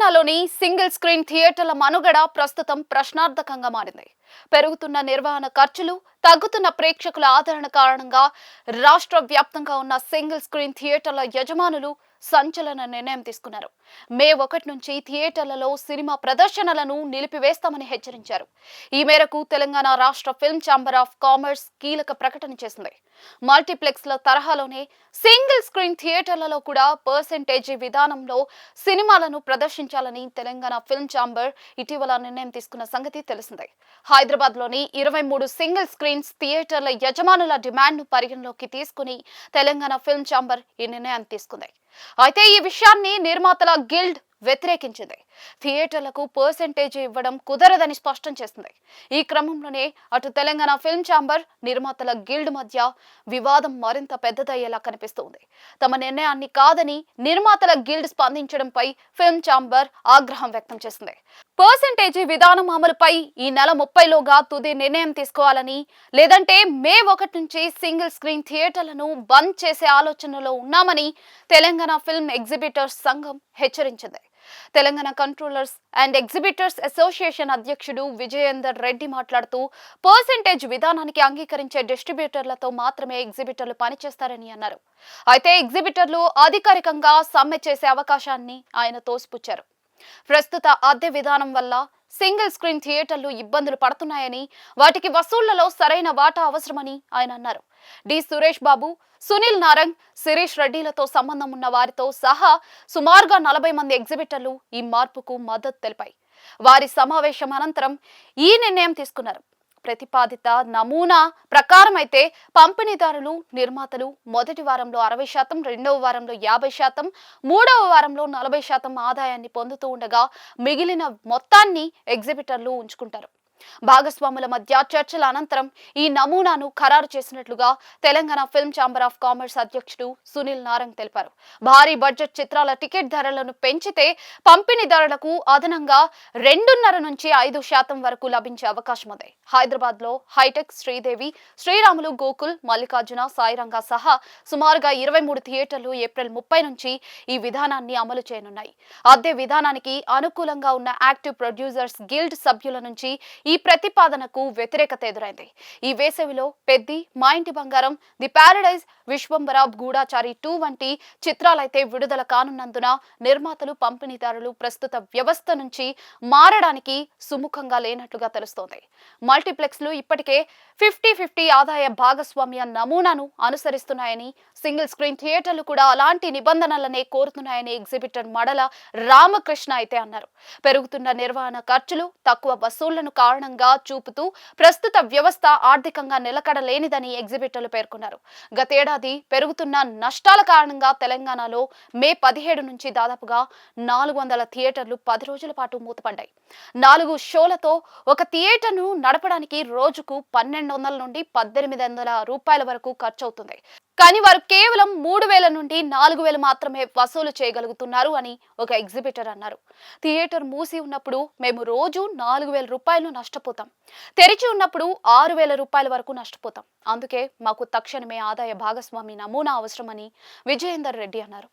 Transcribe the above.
తెలంగాణలోని single screen థియేటర్ల మనుగడ ప్రస్తుతం ప్రశ్నార్థకంగా మారింది. పెరుగుతున్న నిర్వహణ ఖర్చులు, తగ్గుతున్న ప్రేక్షకుల ఆదరణ కారణంగా రాష్ట్ర వ్యాప్తంగా ఉన్న సింగిల్ స్క్రీన్ థియేటర్ల యజమానులు సంచలన నిర్ణయం తీసుకున్నారు. మే 1 నుంచి థియేటర్లలో సినిమా ప్రదర్శనలను నిలిపివేస్తామని హెచ్చరించారు. ఈ మేరకు తెలంగాణ రాష్ట్ర ఫిల్మ్ ఛాంబర్ ఆఫ్ కామర్స్ కీలక ప్రకటన చేసింది. మల్టీప్లెక్స్ల తరహాలోనే సింగిల్ స్క్రీన్ థియేటర్లలో కూడా పర్సెంటేజీ విధానంలో సినిమాలను ప్రదర్శించాలని తెలంగాణ ఫిల్మ్ ఛాంబర్ ఇటీవల నిర్ణయం తీసుకున్న సంగతి తెలిసిందే. హైదరాబాద్లోని 23 సింగిల్ స్క్రీన్స్ థియేటర్ల యజమానుల డిమాండ్ను పరిగణలోకి తీసుకుని తెలంగాణ ఫిల్మ్ ఛాంబర్ ఈ నిర్ణయాన్ని తీసుకుంది. అయితే ఈ విషయాన్ని నిర్మాతల గిల్డ్ వ్యతిరేకించింది. థియేటర్లకు పర్సెంటేజ్ ఇవ్వడం కుదరదని స్పష్టం చేసింది. ఈ క్రమంలోనే అటు తెలంగాణ ఫిల్మ్ ఛాంబర్, నిర్మాతల గిల్డ్ మధ్య వివాదం మరింత పెద్దదయ్యేలా కనిపిస్తోంది. తమ నిర్ణయాన్ని కాదని నిర్మాతల గిల్డ్ స్పందించడంపై ఫిల్మ్ ఛాంబర్ ఆగ్రహం వ్యక్తం చేసింది. పర్సెంటేజీ విధానం అమలుపై ఈ నెల 30లోగా తుది నిర్ణయం తీసుకోవాలని, లేదంటే మే 1 నుంచి సింగిల్ స్క్రీన్ థియేటర్లను బంద్ చేసే ఆలోచనలో ఉన్నామని తెలంగాణ ఫిల్మ్ ఎగ్జిబిటర్స్ సంఘం హెచ్చరించింది. Telangana controllers and exhibitors association అధ్యక్షుడు విజయేందర్ రెడ్డి మాట్లాడుతూ, పర్సెంటేజ్ విధానానికి అంగీకరించే డిస్ట్రిబ్యూటర్లతో మాత్రమే ఎగ్జిబిటర్లు పనిచేస్తారని అన్నారు. అయితే ఎగ్జిబిటర్లు అధికారికంగా సమ్మె చేసే అవకాశాన్ని ఆయన తోసిపుచ్చారు. ప్రస్తుత అద్దె విధానం వల్ల సింగిల్ స్క్రీన్ థియేటర్లు ఇబ్బందులు పడుతున్నాయని, వాటికి వసూళ్లలో సరైన వాటా అవసరమని ఆయన అన్నారు. డి సురేష్ బాబు, సునీల్ నారంగ్, శిరీష్ రెడ్డిలతో సంబంధం ఉన్న వారితో సహా సుమారుగా 40 మంది ఎగ్జిబిటర్లు ఈ మార్పుకు మద్దతు తెలిపాయి. వారి సమావేశం అనంతరం ఈ నిర్ణయం తీసుకున్నారు. ప్రతిపాదిత నమూనా ప్రకారం అయితే పంపిణీదారులు, నిర్మాతలు మొదటి వారంలో 60%, రెండవ వారంలో 50%, మూడవ వారంలో 40% ఆదాయాన్ని పొందుతూ ఉండగా మిగిలిన మొత్తాన్ని ఎగ్జిబిటర్లు ఉంచుకుంటారు. భాగస్వాముల మధ్య చర్చల అనంతరం ఈ నమూనాను ఖరారు చేసినట్లుగా Telangana film chamber of commerce అధ్యక్షుడు సునీల్ నారంగ్ తెలిపారు. భారీ బడ్జెట్ చిత్రాల టికెట్ ధరలను పెంచితే పంపిణీదారులకు అదనంగా 2.5 నుంచి 5% వరకు లభించే అవకాశం ఉంది. హైదరాబాద్ లో హైటెక్, శ్రీదేవి, శ్రీరాములు, గోకుల్, మల్లికార్జున, సాయిరంగా సహా సుమారుగా 23 థియేటర్లు ఏప్రిల్ 30 నుంచి ఈ విధానాన్ని అమలు చేయనున్నాయి. అద్దె విధానానికి అనుకూలంగా ఉన్న యాక్టివ్ ప్రొడ్యూసర్స్ గిల్డ్ సభ్యుల నుంచి ఈ ప్రతిపాదనకు వ్యతిరేకత ఎదురైంది. ఈ వేసవిలో పెద్ది, మా ఇంటి బంగారం, ది ప్యారడైజ్, విశ్వంబర, గూఢాచారి 2 వంటి చిత్రాలైతే విడుదల కానున్నందున నిర్మాతలు, పంపిణీదారులు ప్రస్తుత వ్యవస్థ నుంచి మారడానికి సుముఖంగా లేనట్లుగా తెలుస్తోంది. మల్టీప్లెక్స్లు ఇప్పటికే 50-50 ఆదాయ భాగస్వామ్య నమూనాను అనుసరిస్తున్నాయని, సింగిల్ స్క్రీన్ థియేటర్లు కూడా అలాంటి నిబంధనలనే కోరుతున్నాయని ఎగ్జిబిటర్ మడల రామకృష్ణ అయితే అన్నారు. పెరుగుతున్న నిర్వహణ ఖర్చులు, తక్కువ వసూళ్లను కారణంగా చూపుతూ ప్రస్తుత వ్యవస్థ ఆర్థికంగా నిలకడలేనిదని ఎగ్జిబిటర్లు పేర్కొన్నారు. గతేడాది పెరుగుతున్న నష్టాల కారణంగా తెలంగాణలో మే 17 నుంచి దాదాపుగా 400 థియేటర్లు 10 రోజుల పాటు మూతపడ్డాయి. 4 షోలతో ఒక థియేటర్ను నడపడానికి రోజుకు 1200 నుండి 1800 రూపాయల వరకు ఖర్చు అవుతుంది. కానీ వారు కేవలం 3000 నుండి 4000 మాత్రమే వసూలు చేయగలుగుతున్నారు అని ఒక ఎగ్జిబిటర్ అన్నారు. థియేటర్ మూసి ఉన్నప్పుడు మేము రోజు 4000 రూపాయలు నష్టపోతాం, తెరిచి ఉన్నప్పుడు 6000 రూపాయల వరకు నష్టపోతాం. అందుకే మాకు తక్షణమే ఆదాయ భాగస్వామి నమూనా అవసరమని విజయేందర్ రెడ్డి అన్నారు.